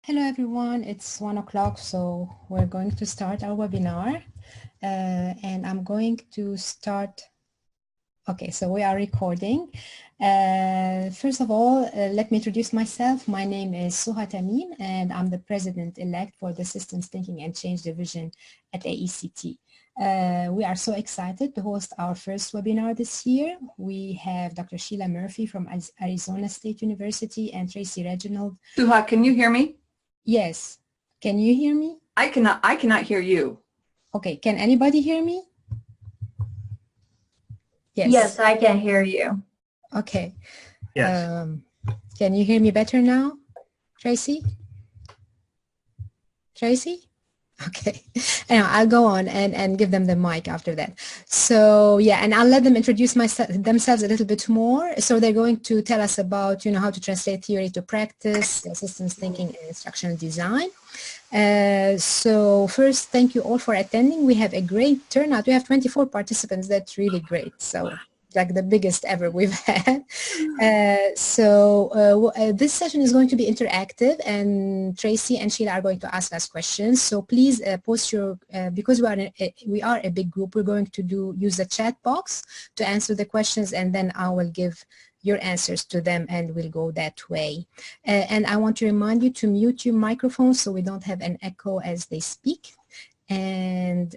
Hello everyone, it's 1 o'clock, so we're going to start our webinar and I'm going to start. Okay, so we are recording. First of all, let me introduce myself. My name is Suha Tamim and I'm the President-elect for the Systems Thinking and Change Division at AECT. We are so excited to host our first webinar this year. We have Dr. Sheila Murphy from Arizona State University and Tracey Regenold. Suha, can you hear me? Yes. Can you hear me? I cannot hear you. Okay. Can anybody hear me? Yes. Yes, I can hear you. Okay. Yes. Can you hear me better now, Tracey? Tracey? Okay. Anyway, I'll go on and give them the mic after that. So yeah, and I'll let them introduce themselves a little bit more. So they're going to tell us about, how to translate theory to practice, systems thinking and instructional design. So first, thank you all for attending. We have a great turnout. We have 24 participants. That's really great. So like the biggest ever we've had. This session is going to be interactive and Tracey and Sheila are going to ask us questions. So please post your, because we are a big group, we're going to use the chat box to answer the questions and then I will give your answers to them and we'll go that way. And I want to remind you to mute your microphone so we don't have an echo as they speak. And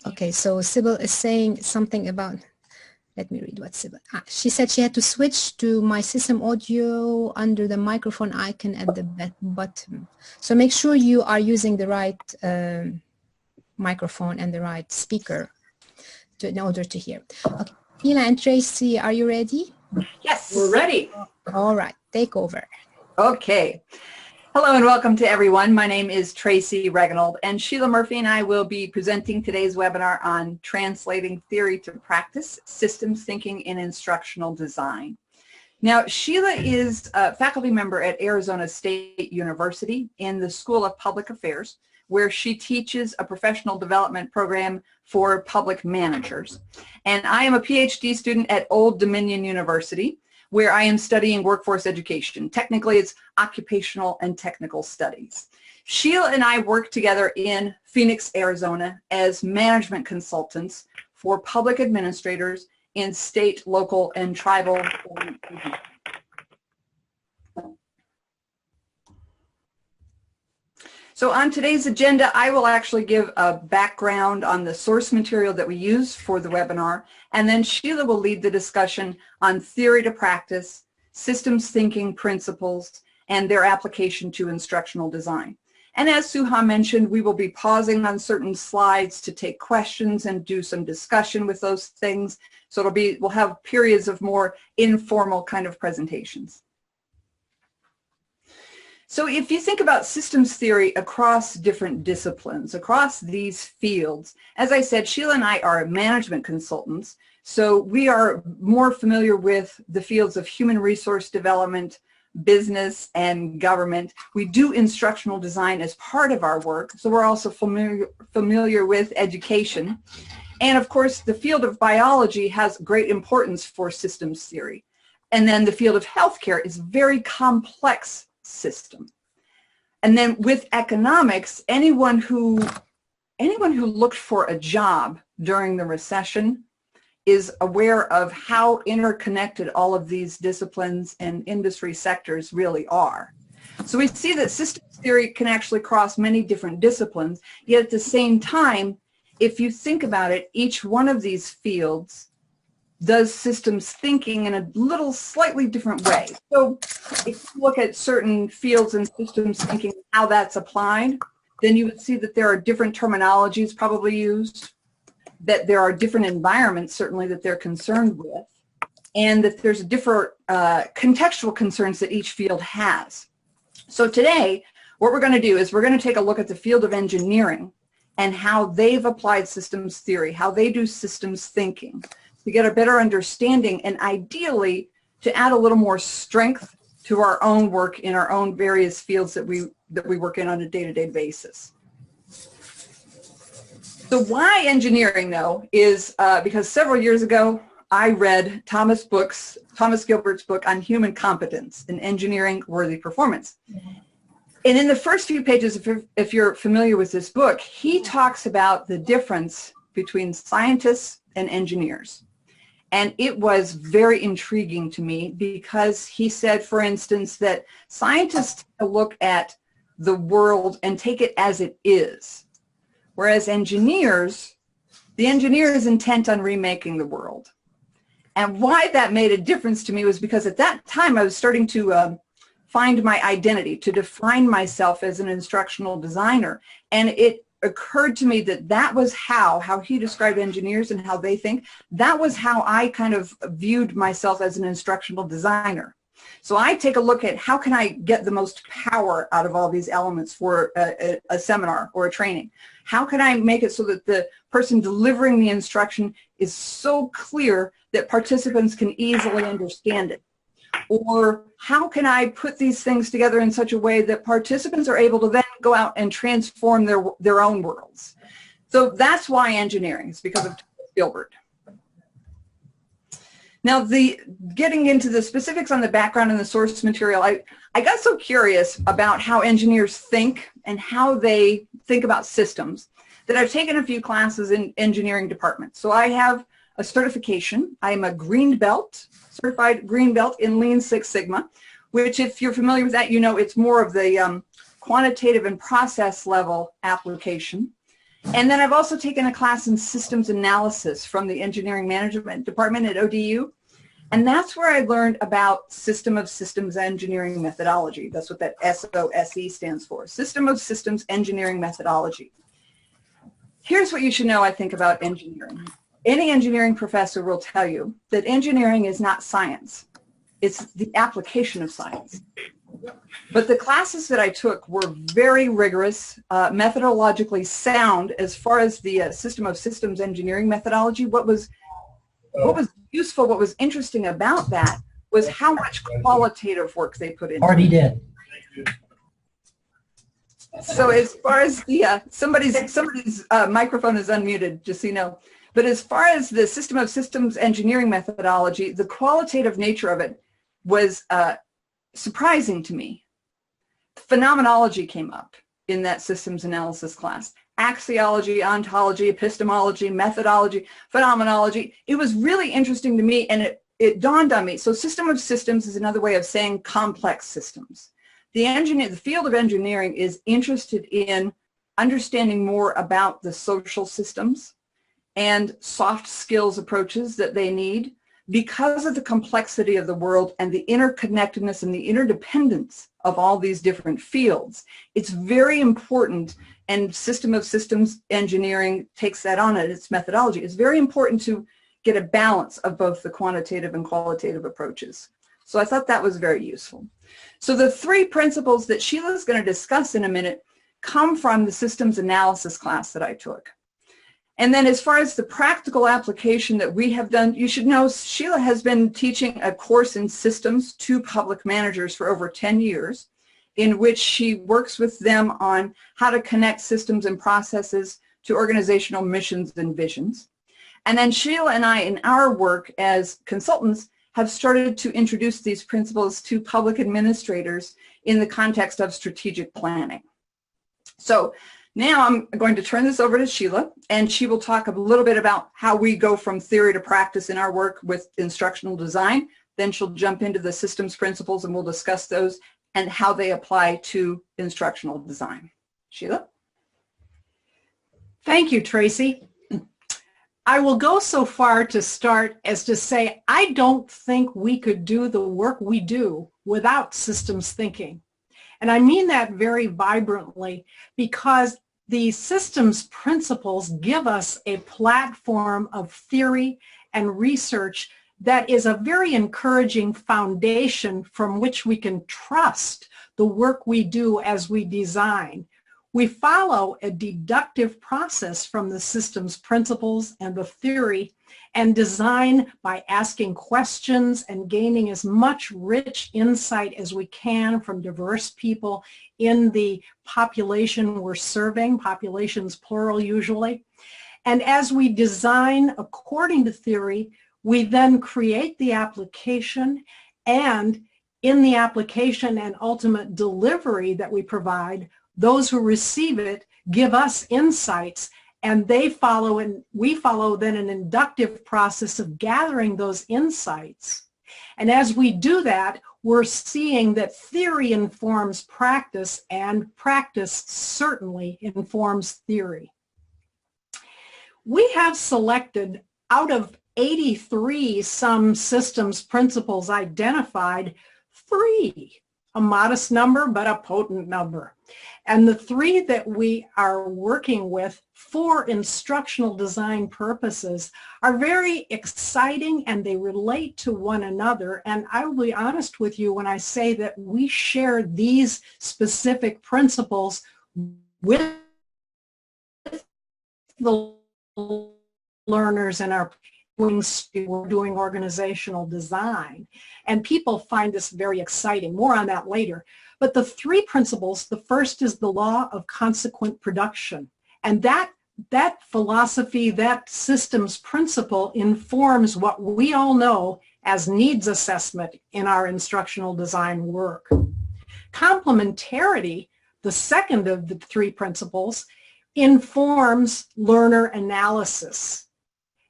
okay, so Sybil is saying something about, let me read what Sybil, she said she had to switch to my system audio under the microphone icon at the bottom. So make sure you are using the right microphone and the right speaker in order to hear. Okay, Sheila and Tracey, are you ready? Yes, we're ready. All right, take over. Okay. Hello and welcome to everyone. My name is Tracey Regenold and Sheila Murphy and I will be presenting today's webinar on translating theory to practice, systems thinking in instructional design. Now, Sheila is a faculty member at Arizona State University in the School of Public Affairs, where she teaches a professional development program for public managers. And I am a PhD student at Old Dominion University, where I am studying workforce education. Technically, it's occupational and technical studies. Sheila and I work together in Phoenix, Arizona as management consultants for public administrators in state, local, and tribal. So on today's agenda, I will actually give a background on the source material that we use for the webinar, and then Sheila will lead the discussion on theory to practice, systems thinking principles, and their application to instructional design. And as Suha mentioned, we will be pausing on certain slides to take questions and do some discussion with those things. So we'll have periods of more informal kind of presentations. So if you think about systems theory across different disciplines, across these fields, as I said, Sheila and I are management consultants, so we are more familiar with the fields of human resource development, business, and government. We do instructional design as part of our work, so we're also familiar with education. And of course, the field of biology has great importance for systems theory. And then the field of healthcare is very complex system. And then with economics, anyone who looked for a job during the recession is aware of how interconnected all of these disciplines and industry sectors really are. So we see that systems theory can actually cross many different disciplines, yet at the same time, if you think about it, each one of these fields does systems thinking in a little slightly different way. So if you look at certain fields in systems thinking, how that's applied, then you would see that there are different terminologies probably used, that there are different environments certainly that they're concerned with, and that there's different contextual concerns that each field has. So today, what we're going to do is we're going to take a look at the field of engineering and how they've applied systems theory, how they do systems thinking, to get a better understanding and ideally to add a little more strength to our own work in our own various fields that we work in on a day-to-day basis. So why engineering though is because several years ago I read Thomas Gilbert's book on human competence in engineering worthy performance. And in the first few pages, if you're familiar with this book, he talks about the difference between scientists and engineers. And it was very intriguing to me because he said, for instance, that scientists take a look at the world and take it as it is, whereas the engineer is intent on remaking the world. And why that made a difference to me was because at that time I was starting to find my identity, to define myself as an instructional designer. And it occurred to me that that was how he described engineers and how they think. That was how I kind of viewed myself as an instructional designer. So I take a look at how can I get the most power out of all these elements for a seminar or a training. How can I make it so that the person delivering the instruction is so clear that participants can easily understand it? Or how can I put these things together in such a way that participants are able to then go out and transform their own worlds? So that's why engineering is because of Thomas Gilbert. Now, getting into the specifics on the background and the source material, I got so curious about how engineers think and how they think about systems that I've taken a few classes in engineering departments. So I have a certification. I am a green belt, certified green belt in Lean Six Sigma, which if you're familiar with that, you know it's more of the quantitative and process level application. And then I've also taken a class in systems analysis from the engineering management department at ODU. And that's where I learned about system of systems engineering methodology. That's what that SOSE stands for, system of systems engineering methodology. Here's what you should know, I think, about engineering. Any engineering professor will tell you that engineering is not science. It's the application of science. But the classes that I took were very rigorous, methodologically sound as far as the system of systems engineering methodology. What was useful, what was interesting about that was how much qualitative work they put into it. Already did. So as far as the, somebody's microphone is unmuted, just so you know. But as far as the system of systems engineering methodology, the qualitative nature of it was surprising to me. Phenomenology came up in that systems analysis class. Axiology, ontology, epistemology, methodology, phenomenology. It was really interesting to me, and it dawned on me. So system of systems is another way of saying complex systems. The field of engineering is interested in understanding more about the social systems and soft skills approaches that they need because of the complexity of the world and the interconnectedness and the interdependence of all these different fields. It's very important, and system of systems engineering takes that on in its methodology. It's very important to get a balance of both the quantitative and qualitative approaches. So I thought that was very useful. So the three principles that Sheila is going to discuss in a minute come from the systems analysis class that I took. And then as far as the practical application that we have done, you should know Sheila has been teaching a course in systems to public managers for over 10 years, in which she works with them on how to connect systems and processes to organizational missions and visions. And then Sheila and I, in our work as consultants, have started to introduce these principles to public administrators in the context of strategic planning. So now I'm going to turn this over to Sheila, and she will talk a little bit about how we go from theory to practice in our work with instructional design. Then she'll jump into the systems principles, and we'll discuss those and how they apply to instructional design. Sheila? Thank you, Tracy. I will go so far to start as to say I don't think we could do the work we do without systems thinking. And I mean that very vibrantly because the systems principles give us a platform of theory and research that is a very encouraging foundation from which we can trust the work we do as we design. We follow a deductive process from the systems principles and the theory and design by asking questions and gaining as much rich insight as we can from diverse people in the population we're serving, populations plural usually. And as we design according to theory, We then create the application, and in the application and ultimate delivery that we provide, those who receive it give us insights, and they follow, and we follow then an inductive process of gathering those insights. And as we do that, we're seeing that theory informs practice, and practice certainly informs theory. We have selected out of 83 some systems principles identified 3, a modest number but a potent number. And the 3 that we are working with for instructional design purposes are very exciting, and they relate to one another. And I will be honest with you when I say that we share these specific principles with the learners in our doing organizational design. And people find this very exciting. More on that later. But the 3 principles, the first is the law of consequent production. And that philosophy, that systems principle informs what we all know as needs assessment in our instructional design work. Complementarity, the second of the 3 principles, informs learner analysis.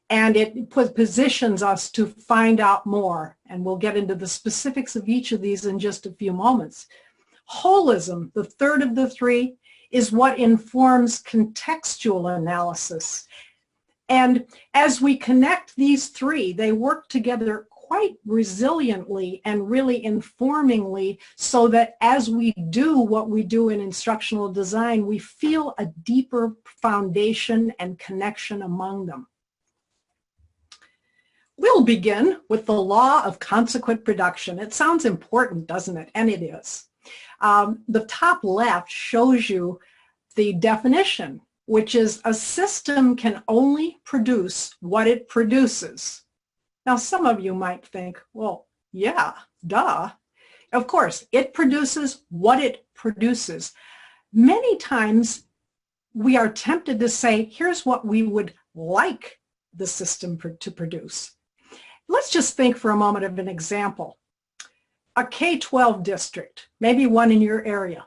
And it positions us to find out more. And we'll get into the specifics of each of these in just a few moments. Holism, the third of the 3, is what informs contextual analysis. And as we connect these 3, they work together quite resiliently and really informingly, so that as we do what we do in instructional design, we feel a deeper foundation and connection among them. We'll begin with the law of consequent production. It sounds important, doesn't it? And it is. The top left shows you the definition, which is a system can only produce what it produces. Now, some of you might think, well, yeah, duh. Of course, it produces what it produces. Many times we are tempted to say, here's what we would like the system to produce. Let's just think for a moment of an example. A K-12 district, maybe one in your area,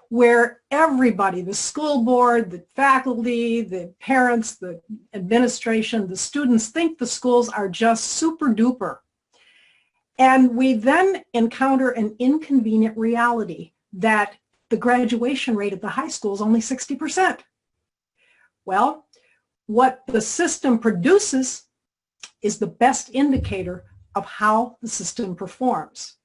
where everybody, the school board, the faculty, the parents, the administration, the students think the schools are just super duper. And we then encounter an inconvenient reality that the graduation rate at the high school is only 60%. Well, what the system produces is the best indicator of how the system performs.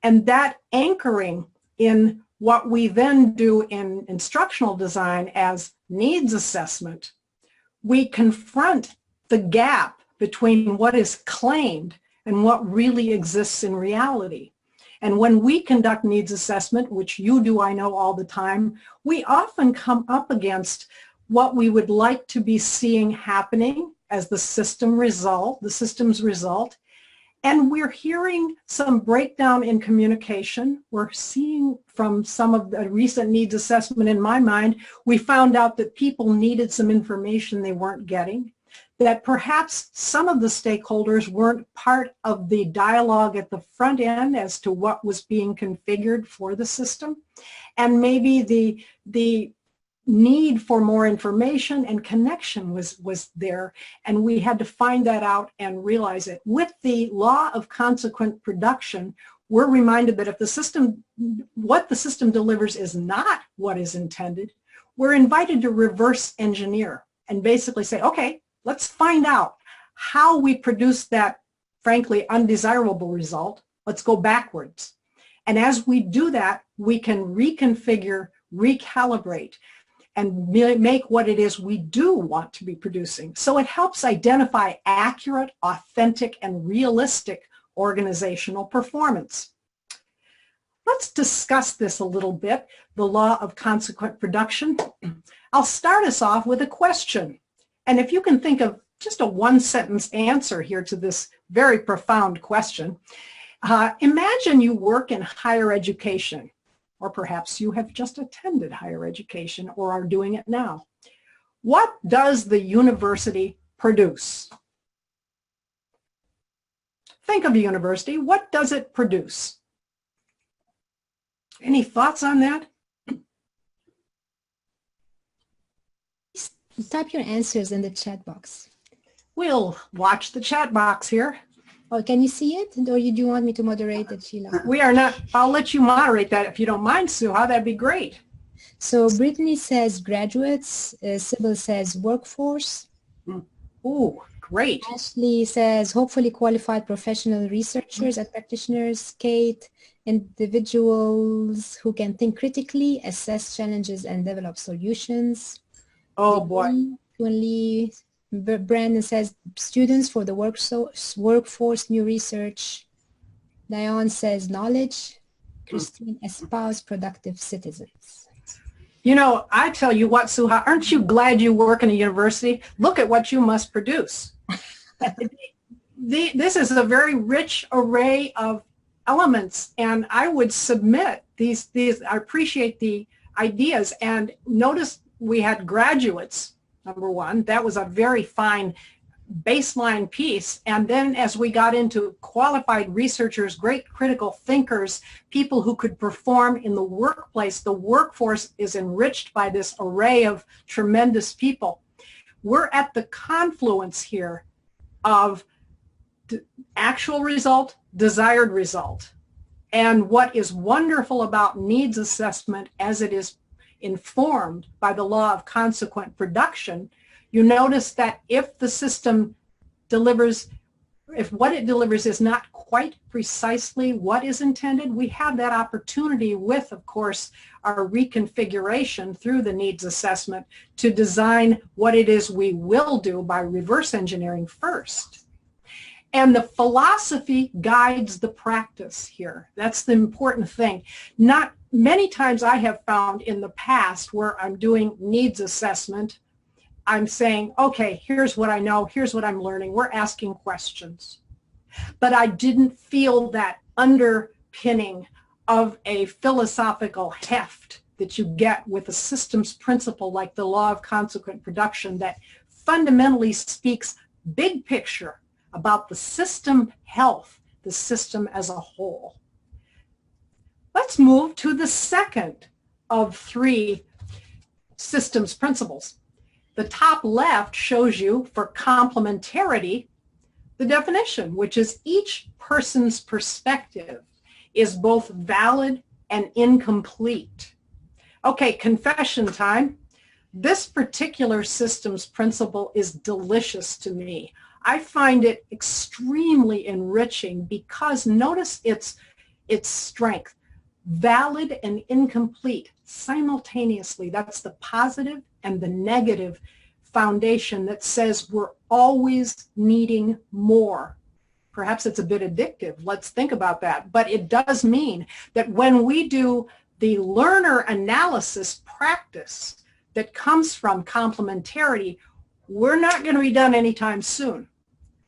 And that anchoring in what we then do in instructional design as needs assessment, we confront the gap between what is claimed and what really exists in reality. And when we conduct needs assessment, which you do, I know, all the time, we often come up against what we would like to be seeing happening as the system's result. And we're hearing some breakdown in communication. We're seeing from some of the recent needs assessment, in my mind, we found out that people needed some information they weren't getting, that perhaps some of the stakeholders weren't part of the dialogue at the front end as to what was being configured for the system. And maybe the need for more information and connection was there, and we had to find that out and realize it. With the law of consequent production, we're reminded that if the system, what the system delivers is not what is intended, we're invited to reverse engineer and basically say, okay, let's find out how we produce that frankly undesirable result. Let's go backwards. And as we do that, we can reconfigure, recalibrate, and make what it is we do want to be producing. So it helps identify accurate, authentic, and realistic organizational performance. Let's discuss this a little bit, the law of consequent production. I'll start us off with a question. And if you can think of just a one-sentence answer here to this very profound question, imagine you work in higher education. Or perhaps you have just attended higher education or are doing it now. What does the university produce? think of a university. What does it produce? Any thoughts on that? Type your answers in the chat box. We'll watch the chat box here. Oh, can you see it? Or do you want me to moderate it, Sheila? We are not, I'll let you moderate that if you don't mind, Sue. That'd be great. So Brittany says graduates, Sybil says workforce. Ooh, great. Ashley says hopefully qualified professional researchers and practitioners. Kate, individuals who can think critically, assess challenges and develop solutions. Oh boy. Brandon says students for the workforce, new research. Diane says knowledge. Christine espouse productive citizens. You know, I tell you what, Suha, aren't you glad you work in a university? Look at what you must produce. This is a very rich array of elements, and I would submit these, I appreciate the ideas, and notice we had graduates, number one. That was a very fine baseline piece. And then as we got into qualified researchers, great critical thinkers, people who could perform in the workplace, the workforce is enriched by this array of tremendous people. We're at the confluence here of actual result, desired result. And what is wonderful about needs assessment as it is informed by the law of consequent production, you notice that if the system delivers, if what it delivers is not quite precisely what is intended, we have that opportunity with, of course, our reconfiguration through the needs assessment to design what it is we will do by reverse engineering first. And the philosophy guides the practice here. That's the important thing. Not many times I have found in the past where I'm doing needs assessment, I'm saying, okay, here's what I know, here's what I'm learning. We're asking questions. But I didn't feel that underpinning of a philosophical heft that you get with a systems principle like the law of consequent production that fundamentally speaks big picture about the system health, the system as a whole. Let's move to the second of three systems principles. The top left shows you for complementarity the definition, which is each person's perspective is both valid and incomplete. Okay, confession time. This particular systems principle is delicious to me. I find it extremely enriching because notice its strength. Valid and incomplete simultaneously. That's the positive and the negative foundation that says we're always needing more. Perhaps it's a bit addictive. Let's think about that. But it does mean that when we do the learner analysis practice that comes from complementarity, we're not going to be done anytime soon.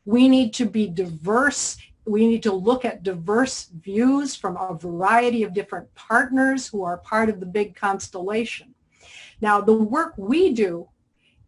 We need to be diverse. We need to look at diverse views from a variety of different partners who are part of the big constellation. Now, the work we do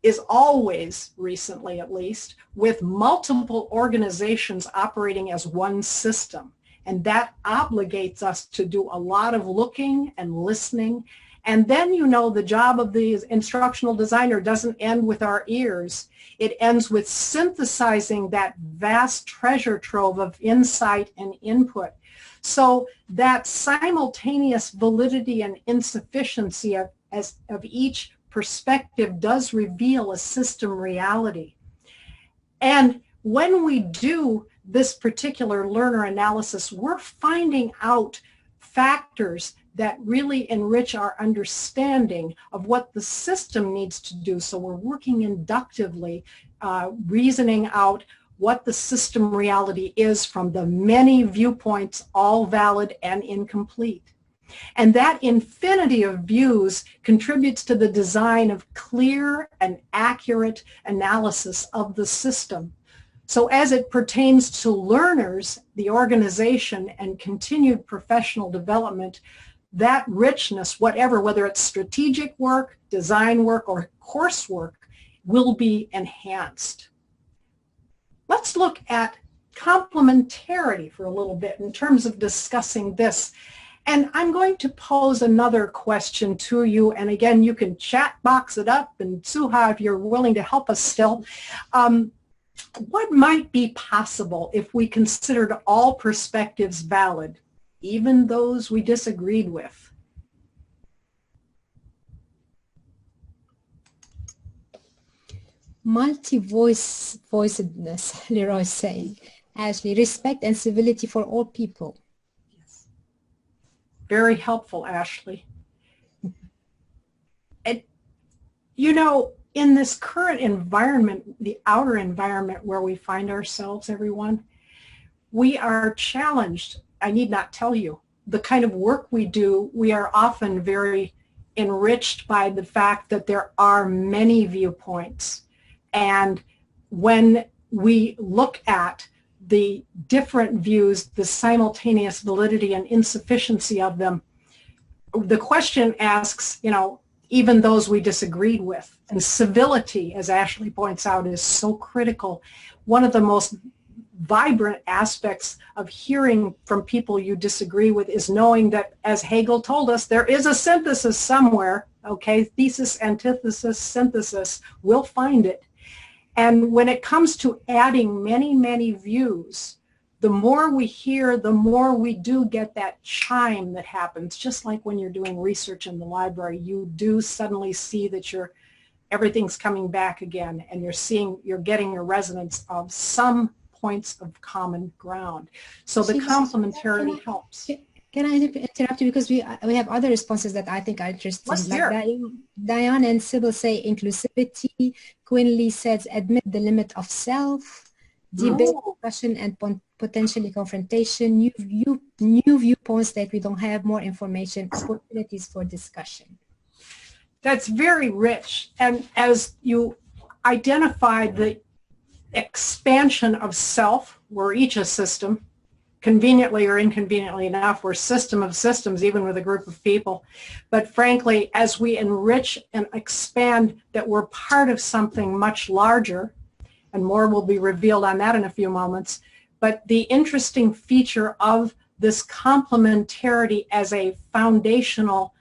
is always, recently at least, with multiple organizations operating as one system. And that obligates us to do a lot of looking and listening. And then, you know, the job of the instructional designer doesn't end with our ears. It ends with synthesizing that vast treasure trove of insight and input. So that simultaneous validity and insufficiency of each perspective does reveal a system reality. And when we do this particular learner analysis, we're finding out factors that really enrich our understanding of what the system needs to do. So we're working inductively, reasoning out what the system reality is from the many viewpoints, all valid and incomplete. And that infinity of views contributes to the design of clear and accurate analysis of the system. So as it pertains to learners, the organization, and continued professional development, that richness, whether it's strategic work, design work, or coursework, will be enhanced. Let's look at complementarity for a little bit in terms of discussing this. And I'm going to pose another question to you. And again, you can chat box it up. And Suha, if you're willing to help us still, what might be possible if we considered all perspectives valid, even those we disagreed with? Multi-voicedness, Leroy is saying. Ashley, respect and civility for all people. Yes. Very helpful, Ashley. And, you know, in this current environment, the outer environment where we find ourselves, everyone, we are challenged. I need not tell you, the kind of work we do, we are often very enriched by the fact that there are many viewpoints. And when we look at the different views, the simultaneous validity and insufficiency of them, the question asks, you know, even those we disagreed with. And civility, as Ashley points out, is so critical. One of the most vibrant aspects of hearing from people you disagree with is knowing that, as Hegel told us, there is a synthesis somewhere, okay? Thesis, antithesis, synthesis, we'll find it. And when it comes to adding many, many views, the more we hear, the more we do get that chime that happens. Just like when you're doing research in the library, you do suddenly see that everything's coming back again, and you're getting a resonance of some points of common ground. So the complementarity helps. Can I interrupt you, because we have other responses that I think are interesting. Let's like hear it. Diane and Sybil say inclusivity. Quinley says admit the limit of self. Debate, discussion, and potentially confrontation. New viewpoints that we don't have, more information, opportunities for discussion. That's very rich. And as you identified the expansion of self, we're each a system. Conveniently or inconveniently enough, we're a system of systems, even with a group of people. But frankly, as we enrich and expand that we're part of something much larger, and more will be revealed on that in a few moments, but the interesting feature of this complementarity as a foundational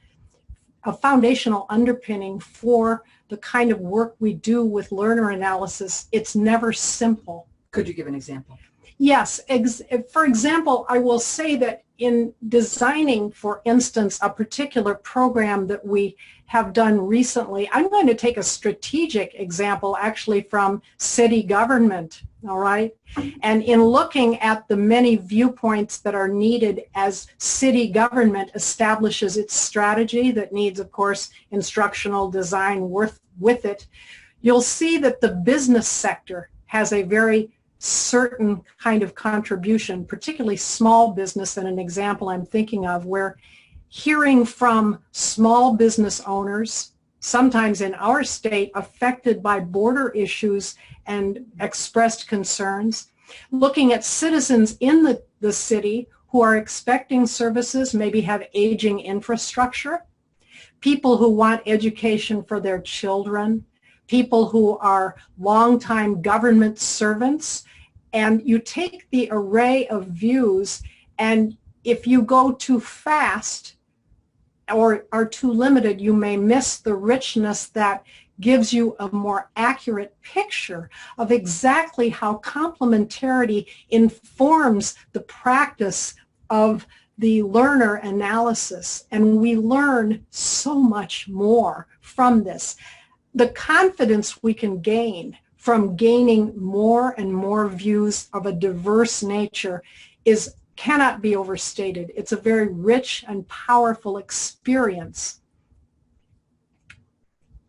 underpinning for the kind of work we do with learner analysis, it's never simple. Could you give an example? Yes. For example, I will say that in designing, for instance, a particular program that we have done recently, I'm going to take a strategic example actually from city government, all right? And in looking at the many viewpoints that are needed as city government establishes its strategy that needs, of course, instructional design with it, you'll see that the business sector has a very certain kind of contribution, particularly small business, and an example I'm thinking of where hearing from small business owners, sometimes in our state affected by border issues and expressed concerns, looking at citizens in the city who are expecting services, maybe have aging infrastructure, people who want education for their children, people who are longtime government servants, and you take the array of views, and if you go too fast or are too limited, you may miss the richness that gives you a more accurate picture of exactly how complementarity informs the practice of the learner analysis. And we learn so much more from this. The confidence we can gain from gaining more and more views of a diverse nature cannot be overstated. It's a very rich and powerful experience.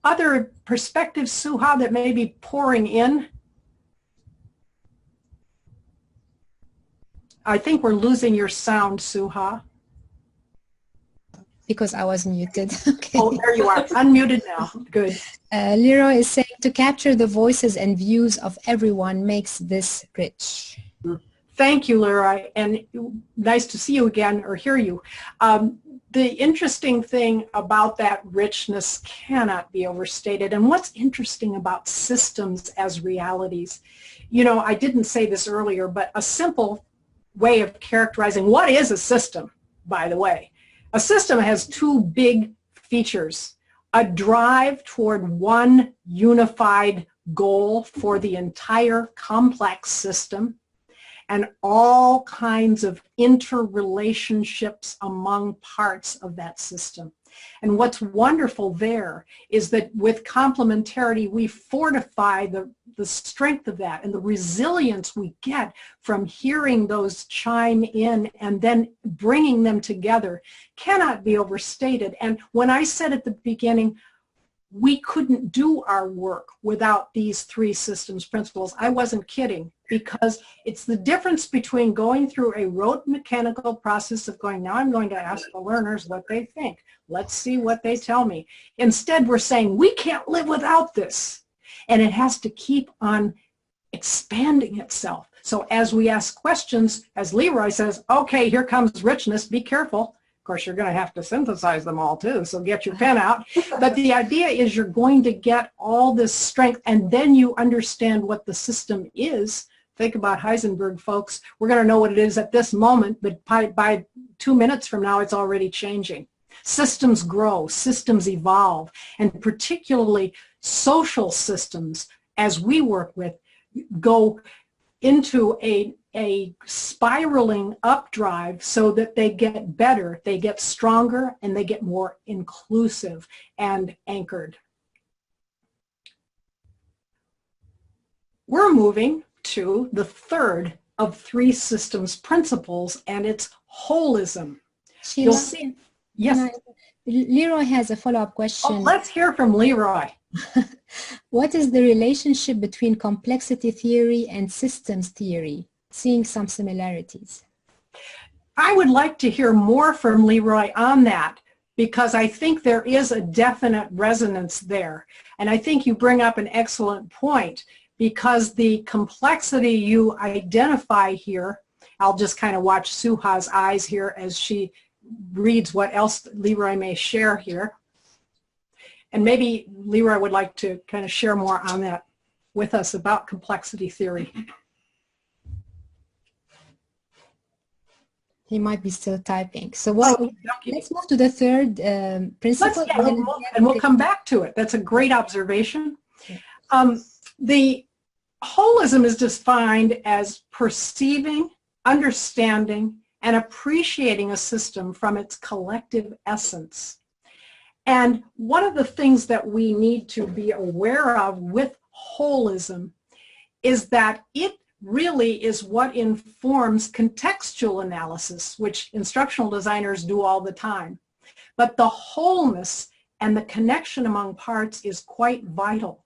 Other perspectives, Suha, that may be pouring in? I think we're losing your sound, Suha. Because I was muted. Okay. Oh, there you are. Unmuted now. Good. Leroy is saying to capture the voices and views of everyone makes this rich. Thank you, Leroy, and nice to see you again or hear you. the interesting thing about that richness cannot be overstated. And what's interesting about systems as realities, you know, I didn't say this earlier, but a simple way of characterizing what is a system, by the way. A system has two big features: a drive toward one unified goal for the entire complex system, and all kinds of interrelationships among parts of that system. And what's wonderful there is that with complementarity, we fortify the strength of that, and the resilience we get from hearing those chime in and then bringing them together cannot be overstated. And when I said at the beginning, we couldn't do our work without these three systems principles, I wasn't kidding, because it's the difference between going through a rote mechanical process of going, now I'm going to ask the learners what they think. Let's see what they tell me. Instead, we're saying, we can't live without this. And it has to keep on expanding itself. So as we ask questions, as Leroy says, okay, here comes richness, be careful. Of course, you're going to have to synthesize them all too, so get your pen out. But the idea is you're going to get all this strength, and then you understand what the system is. Think about Heisenberg, folks. We're going to know what it is at this moment, but by 2 minutes from now, it's already changing. Systems grow, systems evolve, and particularly social systems, as we work with, go into a spiraling updrive so that they get better, they get stronger, and they get more inclusive and anchored. We're moving to the third of three systems principles, and it's holism. Sheila, you'll see. Yes. Leroy has a follow-up question. Oh, let's hear from Leroy. What is the relationship between complexity theory and systems theory? Seeing some similarities. I would like to hear more from Leroy on that, because I think there is a definite resonance there. And I think you bring up an excellent point, because the complexity you identify here, I'll just kind of watch Suha's eyes here as she reads what else Leroy may share here. And maybe Leroy would like to kind of share more on that with us about complexity theory. He might be still typing. So let's move to the third principle. And we'll come back to it. That's a great observation. The holism is defined as perceiving, understanding, and appreciating a system from its collective essence. And one of the things that we need to be aware of with holism is that it really is what informs contextual analysis, which instructional designers do all the time. But the wholeness and the connection among parts is quite vital.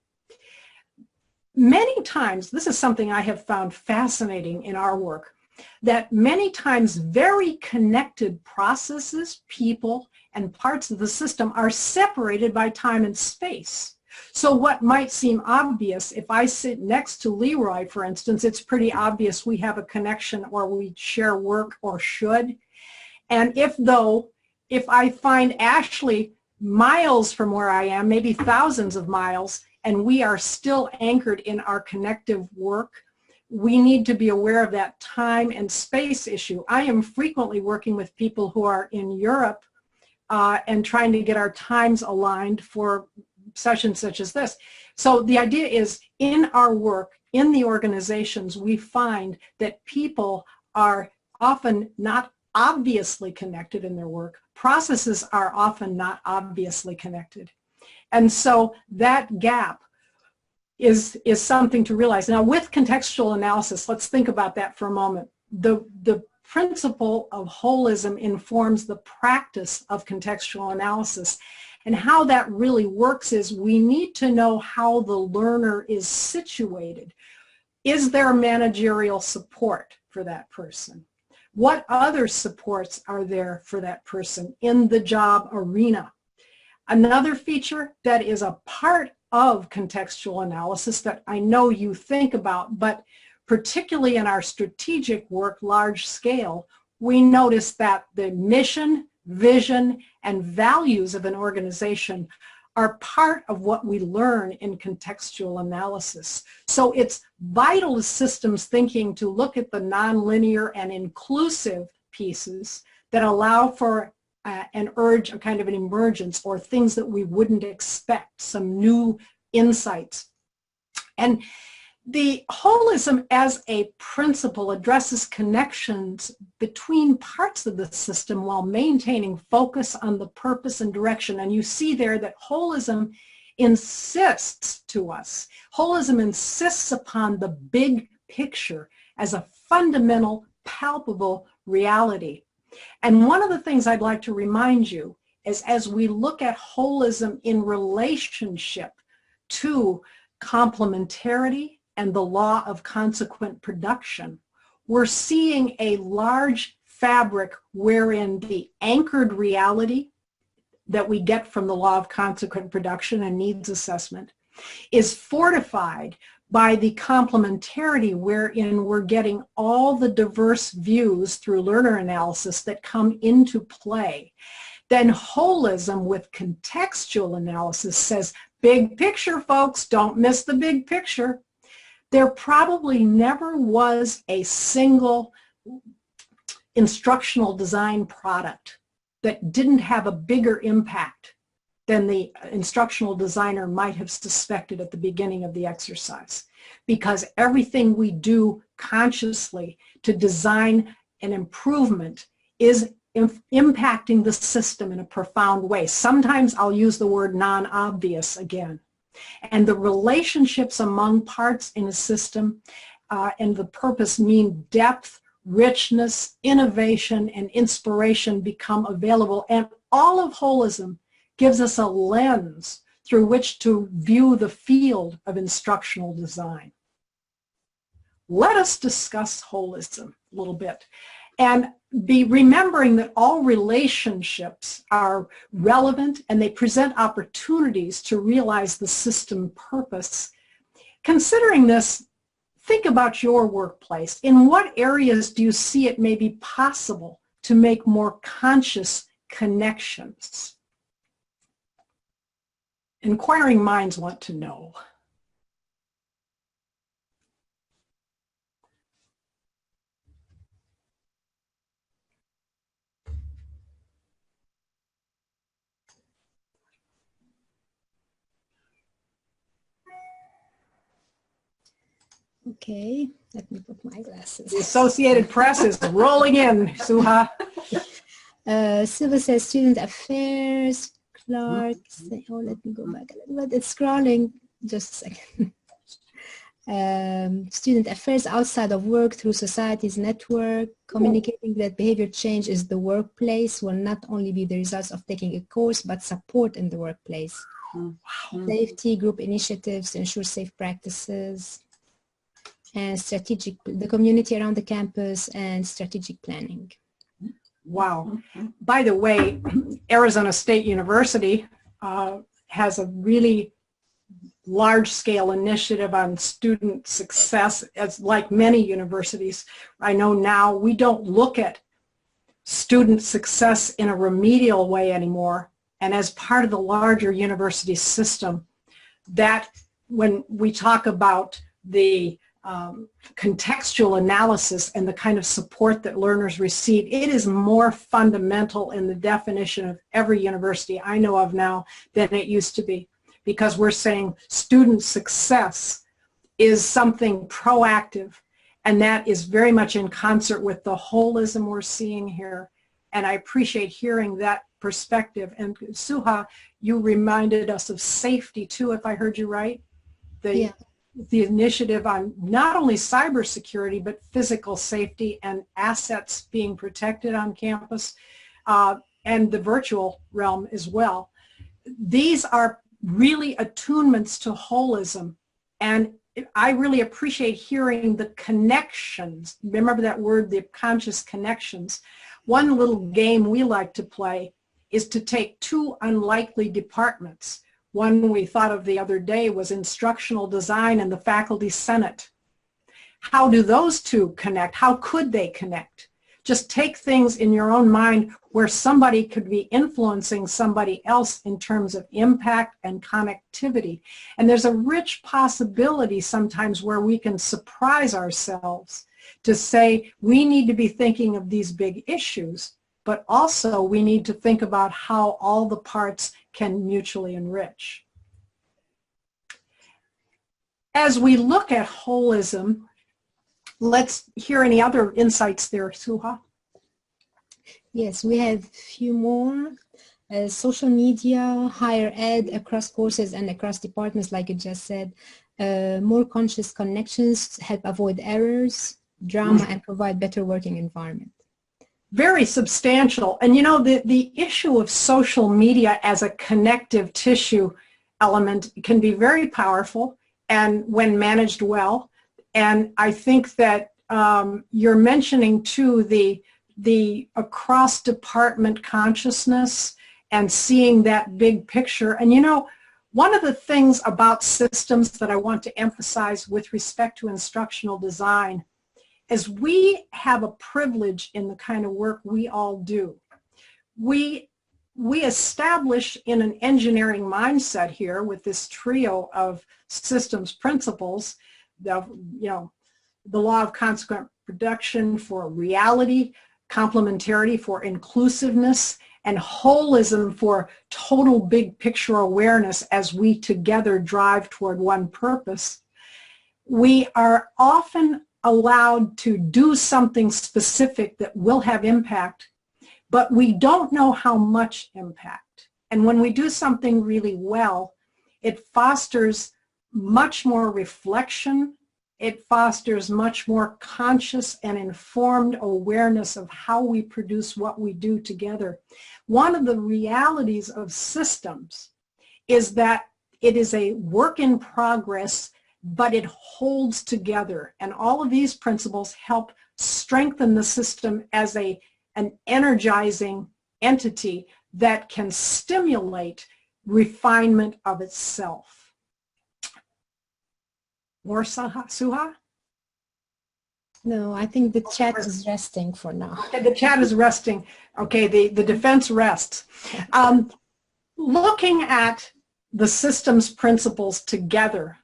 Many times, this is something I have found fascinating in our work, that many times very connected processes, people, and parts of the system are separated by time and space. So what might seem obvious, if I sit next to Leroy, for instance, it's pretty obvious we have a connection or we share work or should. And if I find Ashley miles from where I am, maybe thousands of miles, and we are still anchored in our connective work, we need to be aware of that time and space issue. I am frequently working with people who are in Europe and trying to get our times aligned for sessions such as this. So the idea is, in our work, in the organizations, we find that people are often not obviously connected in their work. Processes are often not obviously connected. And so that gap is something to realize. Now, with contextual analysis, let's think about that for a moment. The principle of holism informs the practice of contextual analysis. And how that really works is we need to know how the learner is situated. Is there managerial support for that person? What other supports are there for that person in the job arena? Another feature that is a part of contextual analysis that I know you think about, but particularly in our strategic work, large scale, we notice that the mission, vision, and values of an organization are part of what we learn in contextual analysis. So it's vital to systems thinking to look at the nonlinear and inclusive pieces that allow for an urge, a kind of an emergence, or things that we wouldn't expect, some new insights. And the holism as a principle addresses connections between parts of the system while maintaining focus on the purpose and direction. And you see there that holism insists upon the big picture as a fundamental, palpable reality. And one of the things I'd like to remind you is, as we look at holism in relationship to complementarity and the law of consequent production, we're seeing a large fabric wherein the anchored reality that we get from the law of consequent production and needs assessment is fortified by the complementarity wherein we're getting all the diverse views through learner analysis that come into play. Then holism with contextual analysis says, big picture, folks, don't miss the big picture. There probably never was a single instructional design product that didn't have a bigger impact than the instructional designer might have suspected at the beginning of the exercise. Because everything we do consciously to design an improvement is impacting the system in a profound way. Sometimes I'll use the word non-obvious again. And the relationships among parts in a system and the purpose mean depth, richness, innovation, and inspiration become available. And all of holism gives us a lens through which to view the field of instructional design. Let us discuss holism a little bit and be remembering that all relationships are relevant and they present opportunities to realize the system purpose. Considering this, think about your workplace. In what areas do you see it may be possible to make more conscious connections? Inquiring minds want to know. Okay, let me put my glasses. The Associated Press is rolling in, Suha. Silva says student affairs. Clark, oh, let me go back a little bit. It's scrolling. Just a second. Student affairs outside of work through society's network, communicating that behavior change is the workplace will not only be the results of taking a course, but support in the workplace. Wow. Safety group initiatives to ensure safe practices, and strategic, the community around the campus, and strategic planning. Wow. By the way, Arizona State University has a really large-scale initiative on student success, as like many universities. I know now we don't look at student success in a remedial way anymore. And as part of the larger university system, that when we talk about the contextual analysis and the kind of support that learners receive, it is more fundamental in the definition of every university I know of now than it used to be, because we're saying student success is something proactive, and that is very much in concert with the holism we're seeing here. And I appreciate hearing that perspective. And Suha, you reminded us of safety too, if I heard you right. The initiative on not only cybersecurity, but physical safety and assets being protected on campus, and the virtual realm as well. These are really attunements to holism, and I really appreciate hearing the connections. Remember that word, the conscious connections. One little game we like to play is to take two unlikely departments. One we thought of the other day was instructional design and the faculty senate. How do those two connect? How could they connect? just take things in your own mind where somebody could be influencing somebody else in terms of impact and connectivity. And there's a rich possibility sometimes where we can surprise ourselves to say we need to be thinking of these big issues, but also we need to think about how all the parts can mutually enrich. As we look at holism, let's hear any other insights there, Suha. Yes, we have a few more. Social media, higher ed, across courses and across departments, like you just said. More conscious connections help avoid errors, drama, and provide better working environment. Very substantial. And you know, the issue of social media as a connective tissue element can be very powerful and when managed well. And I think that you're mentioning too the across department consciousness and seeing that big picture. And you know, one of the things about systems that I want to emphasize with respect to instructional design is we have a privilege in the kind of work we all do. We establish in an engineering mindset here with this trio of systems principles, the law of consequent production for reality, complementarity for inclusiveness, and holism for total big picture awareness as we together drive toward one purpose. We are often allowed to do something specific that will have impact, but we don't know how much impact. And when we do something really well, it fosters much more reflection. It fosters much more conscious and informed awareness of how we produce what we do together. One of the realities of systems is that it is a work in progress, but it holds together. And all of these principles help strengthen the system as an energizing entity that can stimulate refinement of itself. More Suha? No, I think the chat is resting for now. Okay, the chat is resting. Okay, the defense rests. Looking at the systems principles together,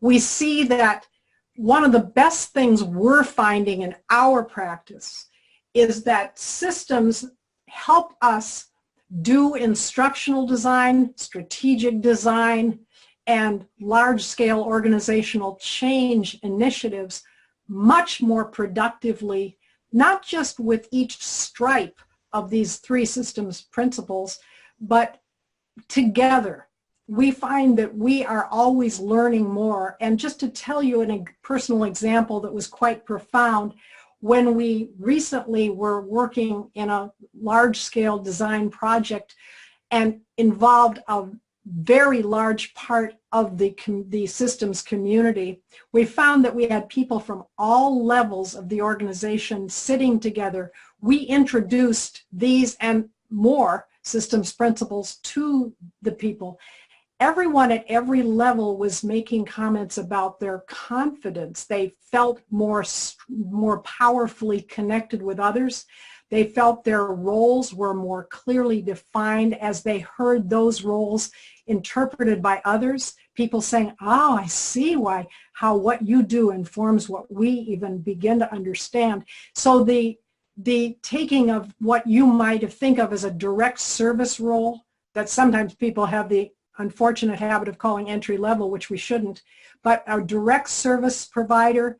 we see that one of the best things we're finding in our practice is that systems help us do instructional design, strategic design, and large-scale organizational change initiatives much more productively, not just with each stripe of these three systems principles, but together. We find that we are always learning more. And just to tell you a personal example that was quite profound, when we recently were working in a large-scale design project and involved a very large part of the systems community, we found that we had people from all levels of the organization sitting together. We introduced these and more systems principles to the people. Everyone at every level was making comments about their confidence. They felt more powerfully connected with others. They felt their roles were more clearly defined as they heard those roles interpreted by others. People saying, oh, I see how what you do informs what we even begin to understand. So the taking of what you might think of as a direct service role that sometimes people have the unfortunate habit of calling entry level, which we shouldn't, but a direct service provider,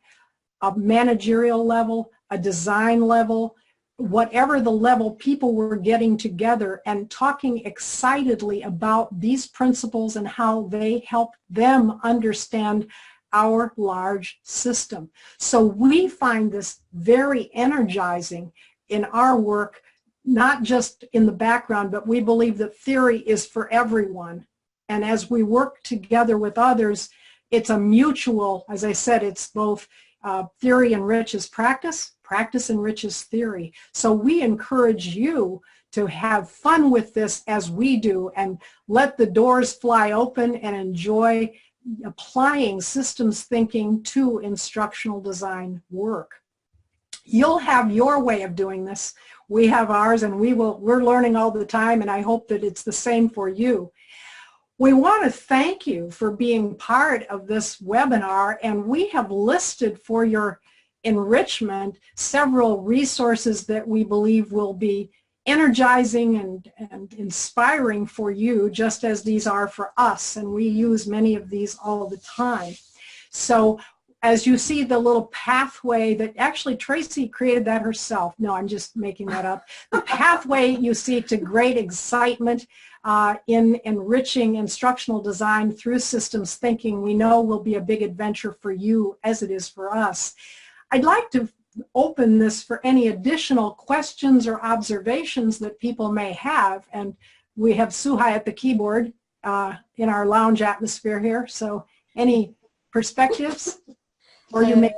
a managerial level, a design level, whatever the level, people were getting together and talking excitedly about these principles and how they help them understand our large system. So we find this very energizing in our work, not just in the background, but we believe that theory is for everyone. And as we work together with others, it's a mutual, as I said, it's both theory enriches practice, practice enriches theory. So we encourage you to have fun with this as we do and let the doors fly open and enjoy applying systems thinking to instructional design work. You'll have your way of doing this. We have ours, and we're learning all the time, and I hope that it's the same for you. We want to thank you for being part of this webinar, and we have listed for your enrichment several resources that we believe will be energizing and inspiring for you, just as these are for us, and we use many of these all the time. So as you see the little pathway that actually Tracey created that herself. No, I'm just making that up. The pathway you see to great excitement in enriching instructional design through systems thinking, we know will be a big adventure for you as it is for us. I'd like to open this for any additional questions or observations that people may have, and we have Suhai at the keyboard in our lounge atmosphere here, so any perspectives? Or you may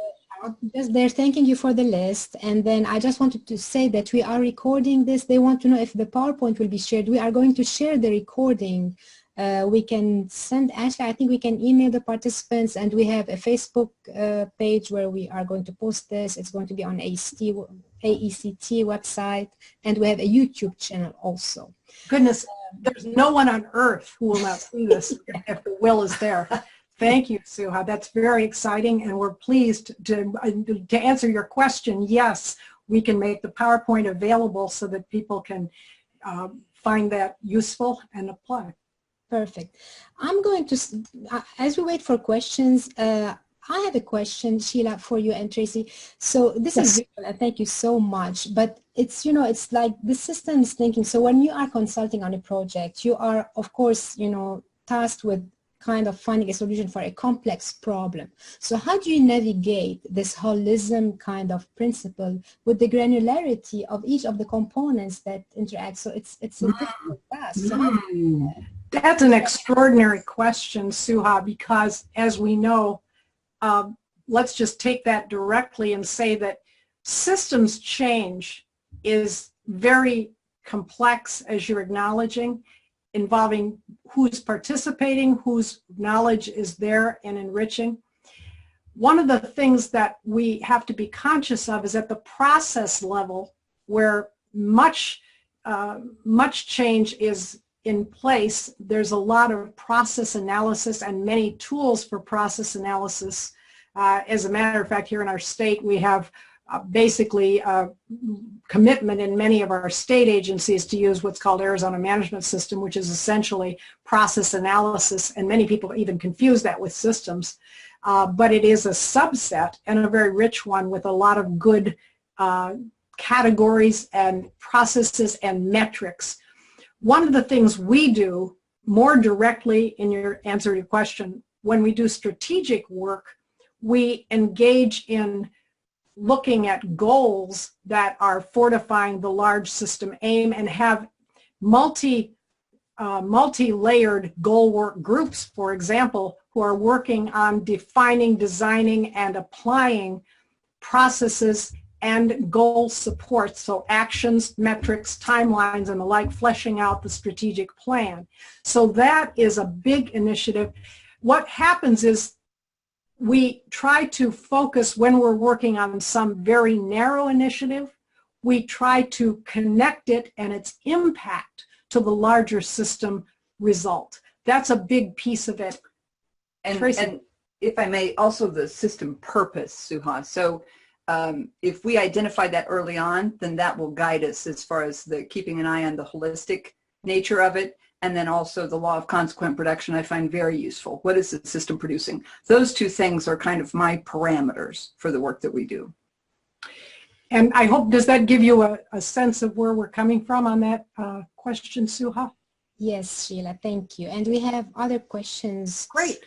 just they're thanking you for the list, and then I just wanted to say that we are recording this. They want to know if the PowerPoint will be shared. We are going to share the recording. We can send, actually I think we can email the participants, and we have a Facebook page where we are going to post this. It's going to be on AECT website, and we have a YouTube channel also. Goodness, there's no one on earth who will not see this if the will is there. Thank you, Suha. That's very exciting, and we're pleased to answer your question. Yes, we can make the PowerPoint available so that people can find that useful and apply. Perfect. I'm going to, as we wait for questions, I have a question, Sheila, for you and Tracey. So this is beautiful, thank you so much. But it's, you know, it's like the systems thinking. So when you are consulting on a project, you are, of course, you know, tasked with kind of finding a solution for a complex problem. So how do you navigate this holism kind of principle with the granularity of each of the components that interact? So it's a difficult task. So that's an extraordinary question, Suha, because as we know, let's just take that directly and say that systems change is very complex, as you're acknowledging, involving who's participating, whose knowledge is there and enriching. One of the things that we have to be conscious of is at the process level, where much change is in place. There's a lot of process analysis and many tools for process analysis. As a matter of fact, here in our state, we have basically a commitment in many of our state agencies to use what's called Arizona Management System, which is essentially process analysis, and many people even confuse that with systems. But it is a subset, and a very rich one, with a lot of good categories and processes and metrics. One of the things we do more directly, in your answer to your question, when we do strategic work, we engage in looking at goals that are fortifying the large system aim and have multi-layered goal work groups, for example, who are working on defining, designing, and applying processes and goal support, so actions, metrics, timelines, and the like, fleshing out the strategic plan. So that is a big initiative. What happens is we try to focus, when we're working on some very narrow initiative, we try to connect it and its impact to the larger system result. That's a big piece of it. And if I may, also the system purpose, Suha. So if we identify that early on, then that will guide us as far as the keeping an eye on the holistic nature of it. And then also the law of consequent production I find very useful. What is the system producing? Those two things are kind of my parameters for the work that we do. And I hope, does that give you a sense of where we're coming from on that question, Suha? yes, Sheila, thank you. And we have other questions. Great.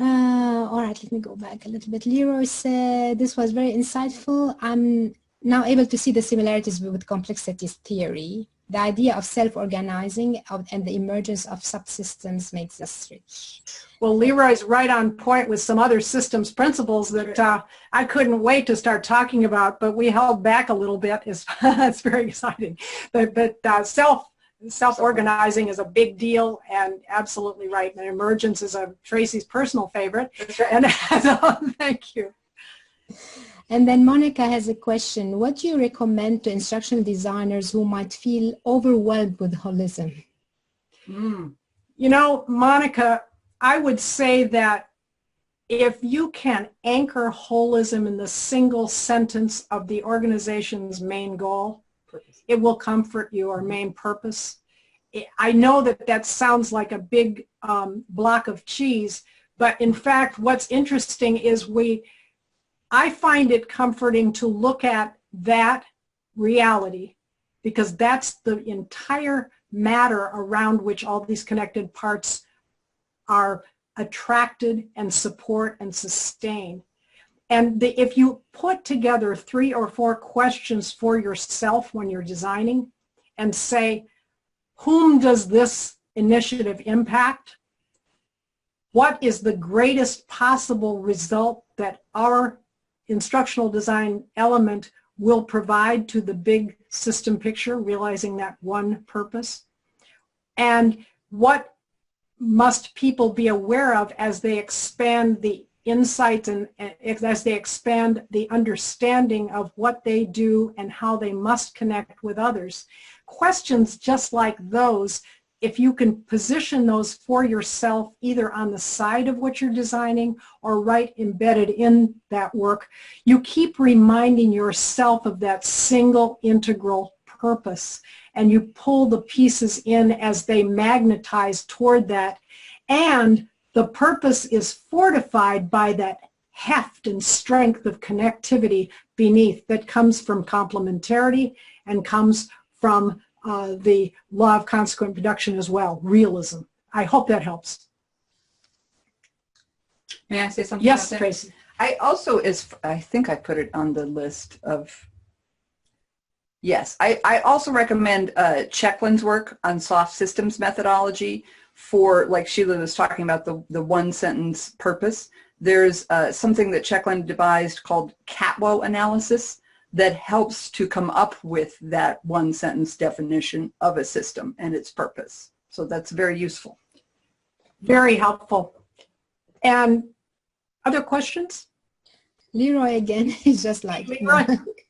All right, let me go back a little bit. Leroy said, this was very insightful. I'm now able to see the similarities with complexities theory. The idea of self-organizing and the emergence of subsystems makes this rich. Well, Leroy's right on point with some other systems principles that I couldn't wait to start talking about, but we held back a little bit. It's very exciting. But self-organizing is a big deal, and absolutely right. And emergence is Tracey's personal favorite. That's right. And so, thank you. And then Monica has a question. What do you recommend to instructional designers who might feel overwhelmed with holism? You know, Monica, I would say that if you can anchor holism in the single sentence of the organization's main goal, it will comfort you, or main purpose. I know that that sounds like a big block of cheese, but in fact, what's interesting is I find it comforting to look at that reality, because that's the entire matter around which all these connected parts are attracted and support and sustain. And if you put together 3 or 4 questions for yourself when you're designing and say, whom does this initiative impact? What is the greatest possible result that our instructional design element will provide to the big system picture, realizing that one purpose? And what must people be aware of as they expand the insights and as they expand the understanding of what they do and how they must connect with others? Questions just like those, if you can position those for yourself either on the side of what you're designing or right embedded in that work, you keep reminding yourself of that single integral purpose, and you pull the pieces in as they magnetize toward that, and the purpose is fortified by that heft and strength of connectivity beneath that comes from complementarity and comes from the law of consequent production as well, realism. I hope that helps. May I say something? Yes, Tracey. I also, I think I put it on the list of, yes, I also recommend Checklin's work on soft systems methodology for, like Sheila was talking about, the one sentence purpose. There's something that Checklin devised called CATWO analysis that helps to come up with that one sentence definition of a system and its purpose. So that's very useful. Very helpful. And other questions? Leroy again is just like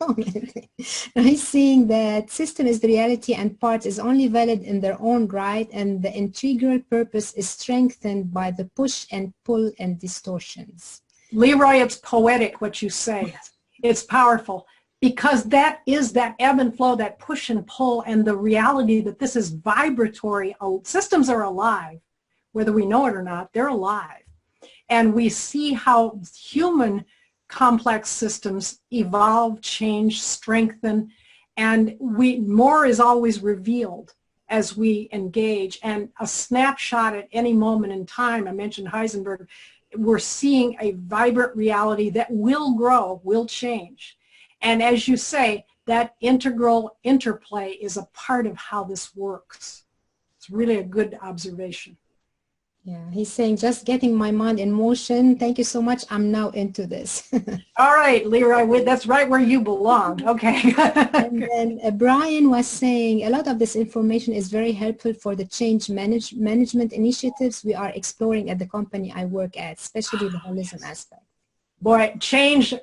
commenting. He's saying that system is the reality and parts is only valid in their own right, and the integral purpose is strengthened by the push and pull and distortions. Leroy, it's poetic what you say. It's powerful, because that is that ebb and flow, that push and pull, and the reality that this is vibratory. Systems are alive. Whether we know it or not, they're alive. And we see how human complex systems evolve, change, strengthen, and more is always revealed as we engage. And a snapshot at any moment in time, I mentioned Heisenberg, we're seeing a vibrant reality that will grow, will change. And as you say, that integral interplay is a part of how this works. It's really a good observation. Yeah, he's saying, just getting my mind in motion. Thank you so much. I'm now into this. All right, Leroy, that's right where you belong. Okay. And then Brian was saying, a lot of this information is very helpful for the change management initiatives we are exploring at the company I work at, especially the holism aspect. Boy, change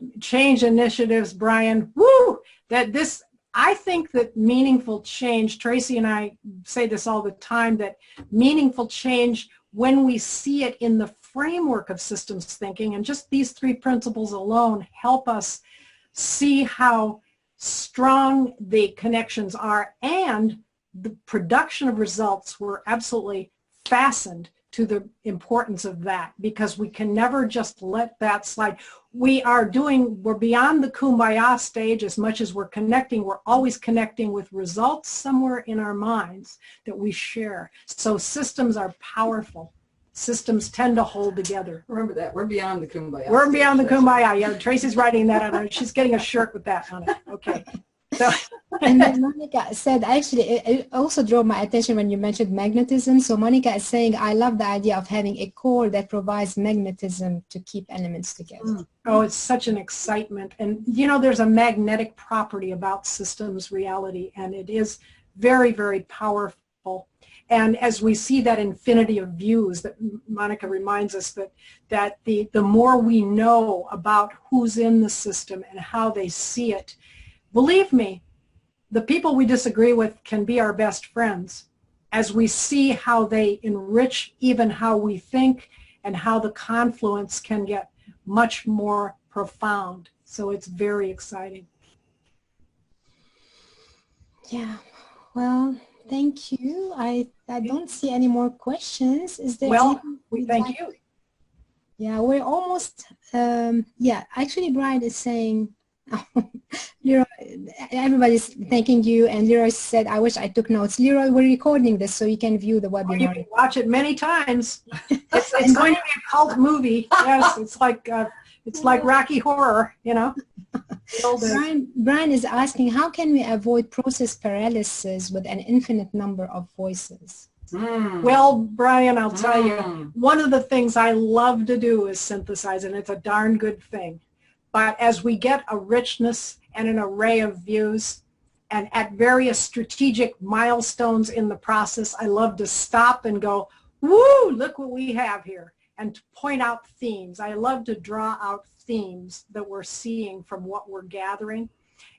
initiatives, Brian. Woo! I think that meaningful change, Tracey and I say this all the time, that meaningful change, when we see it in the framework of systems thinking, and just these 3 principles alone help us see how strong the connections are, and the production of results, we're absolutely fastened to the importance of that, because we can never just let that slide. We're beyond the kumbaya stage as much as we're connecting. We're always connecting with results somewhere in our minds that we share. So systems are powerful. Systems tend to hold together. Remember that. We're beyond the kumbaya. We're beyond the kumbaya. Yeah, Tracey's writing that on it. She's getting a shirt with that on it. Okay. So. And then Monica said, actually, it also drew my attention when you mentioned magnetism. So Monica is saying, I love the idea of having a core that provides magnetism to keep elements together. Oh, it's such an excitement. And, you know, there's a magnetic property about systems reality, and it is very, very powerful. people. And as we see that infinity of views that Monica reminds us that the more we know about who's in the system and how they see it, believe me, the people we disagree with can be our best friends as we see how they enrich even how we think and how the confluence can get much more profound. So it's very exciting. Yeah, well, thank you. I don't see any more questions. Is there Well, anything thank you. Yeah, we're almost, yeah, actually Brian is saying, Leroy, everybody's thanking you, and Leroy said, I wish I took notes. Leroy, we're recording this so you can view the webinar. You can watch it many times. It's going to be a cult movie. Yes, it's like Rocky Horror, you know. Brian is asking, how can we avoid process paralysis with an infinite number of voices? Well, Brian, I'll tell you, one of the things I love to do is synthesize, and it's a darn good thing. But as we get a richness and an array of views, and at various strategic milestones in the process, I love to stop and go, woo, look what we have here, and to point out themes. I love to draw out themes that we're seeing from what we're gathering.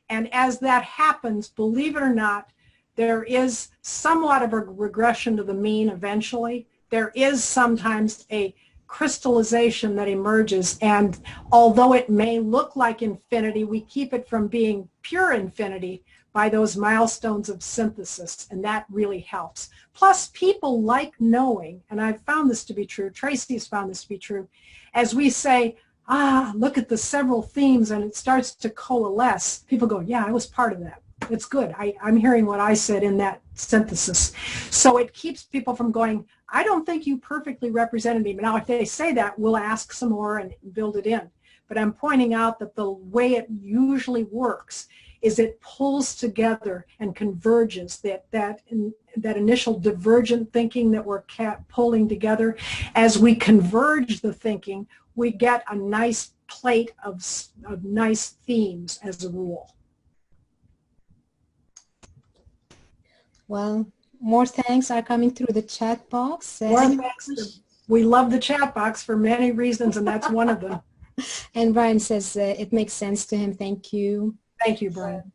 And as that happens, believe it or not, there is somewhat of a regression to the mean eventually. There is sometimes a crystallization that emerges, and although it may look like infinity, we keep it from being pure infinity by those milestones of synthesis, and that really helps. Plus, people like knowing, and I've found this to be true, Tracey's found this to be true, as we say, look at the several themes and it starts to coalesce, people go, yeah, I was part of that. It's good. I'm hearing what I said in that synthesis. So it keeps people from going, I don't think you perfectly represented me. But now if they say that, we'll ask some more and build it in. But I'm pointing out that the way it usually works is it pulls together and converges that initial divergent thinking that we're pulling together. As we converge the thinking, we get a nice plate of nice themes as a rule. Well, more thanks are coming through the chat box. More thanks. We love the chat box for many reasons, and that's one of them. And Brian says it makes sense to him. Thank you. Thank you, Brian.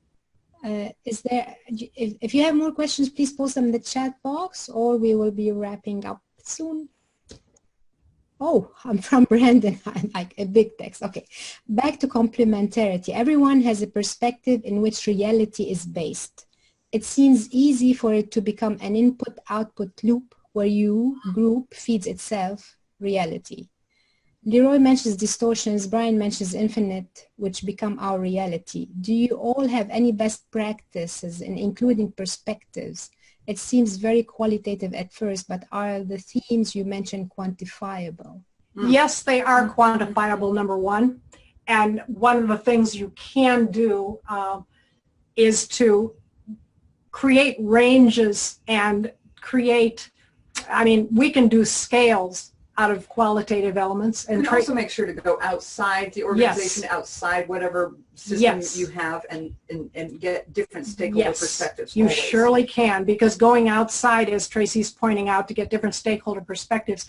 Is there, if you have more questions, please post them in the chat box, or we will be wrapping up soon. Oh, I'm from Brandon. I'm like a big text. Okay, back to complementarity. Everyone has a perspective in which reality is based. It seems easy for it to become an input-output loop where group feeds itself reality. Leroy mentions distortions, Brian mentions infinite, which become our reality. Do you all have any best practices in including perspectives? It seems very qualitative at first, but are the themes you mentioned quantifiable? Yes, they are quantifiable, number one. And one of the things you can do is to create ranges and create, I mean, we can do scales out of qualitative elements. And you can also make sure to go outside the organization, yes, outside whatever system, yes, you have, and get different stakeholder, yes, perspectives. You always surely can, because going outside, as Tracey's pointing out, to get different stakeholder perspectives,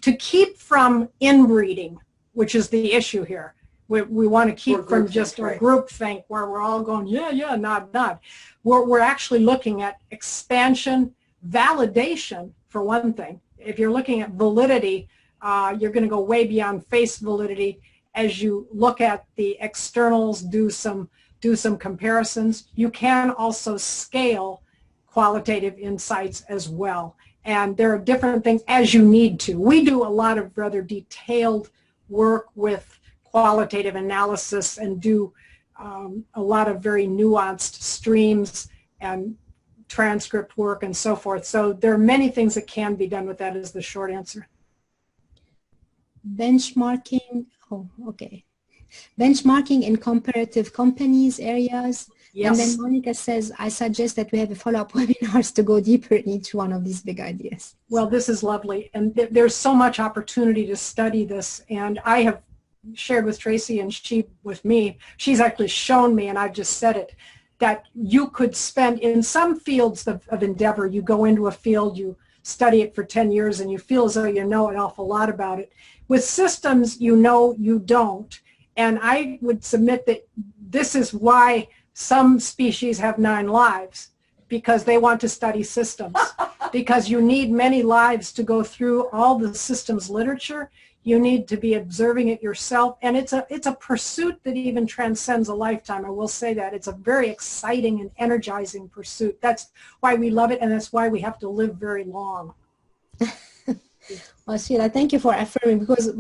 to keep from inbreeding, which is the issue here. We want to keep from just a group think where we're all going, yeah, nod. We're actually looking at expansion, validation, for one thing. If you're looking at validity, you're going to go way beyond face validity. As you look at the externals, do some comparisons. You can also scale qualitative insights as well. And there are different things as you need to. We do a lot of rather detailed work with qualitative analysis and do a lot of very nuanced streams and transcript work and so forth. So there are many things that can be done with that is the short answer. Benchmarking, oh, okay. Benchmarking in comparative companies areas. Yes. And then Monica says, I suggest that we have a follow-up webinars to go deeper in each one of these big ideas. Well, this is lovely. And there's so much opportunity to study this. And I have shared with Tracey and she with me. She's actually shown me, and I've just said it, that you could spend in some fields of endeavor. You go into a field, you study it for 10 years, and you feel as though you know an awful lot about it. With systems, you know you don't. And I would submit that this is why some species have 9 lives, because they want to study systems. Because you need many lives to go through all the systems literature. You need to be observing it yourself. And it's a pursuit that even transcends a lifetime. I will say that. It's a very exciting and energizing pursuit. That's why we love it, and that's why we have to live very long. Well, Sheila, thank you for affirming, because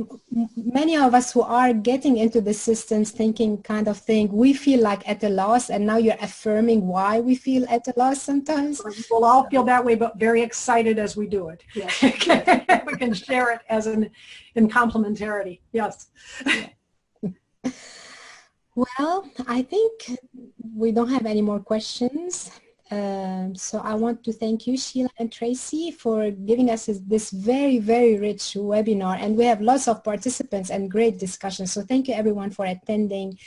many of us who are getting into the systems thinking kind of thing, we feel like at a loss, and now you're affirming why we feel at a loss sometimes. We'll all feel that way, but very excited as we do it. Yes. We can share it as in complementarity. Yes. Yeah. Well, I think we don't have any more questions. So I want to thank you, Sheila and Tracey, for giving us this very, very rich webinar. And we have lots of participants and great discussions. So thank you, everyone, for attending.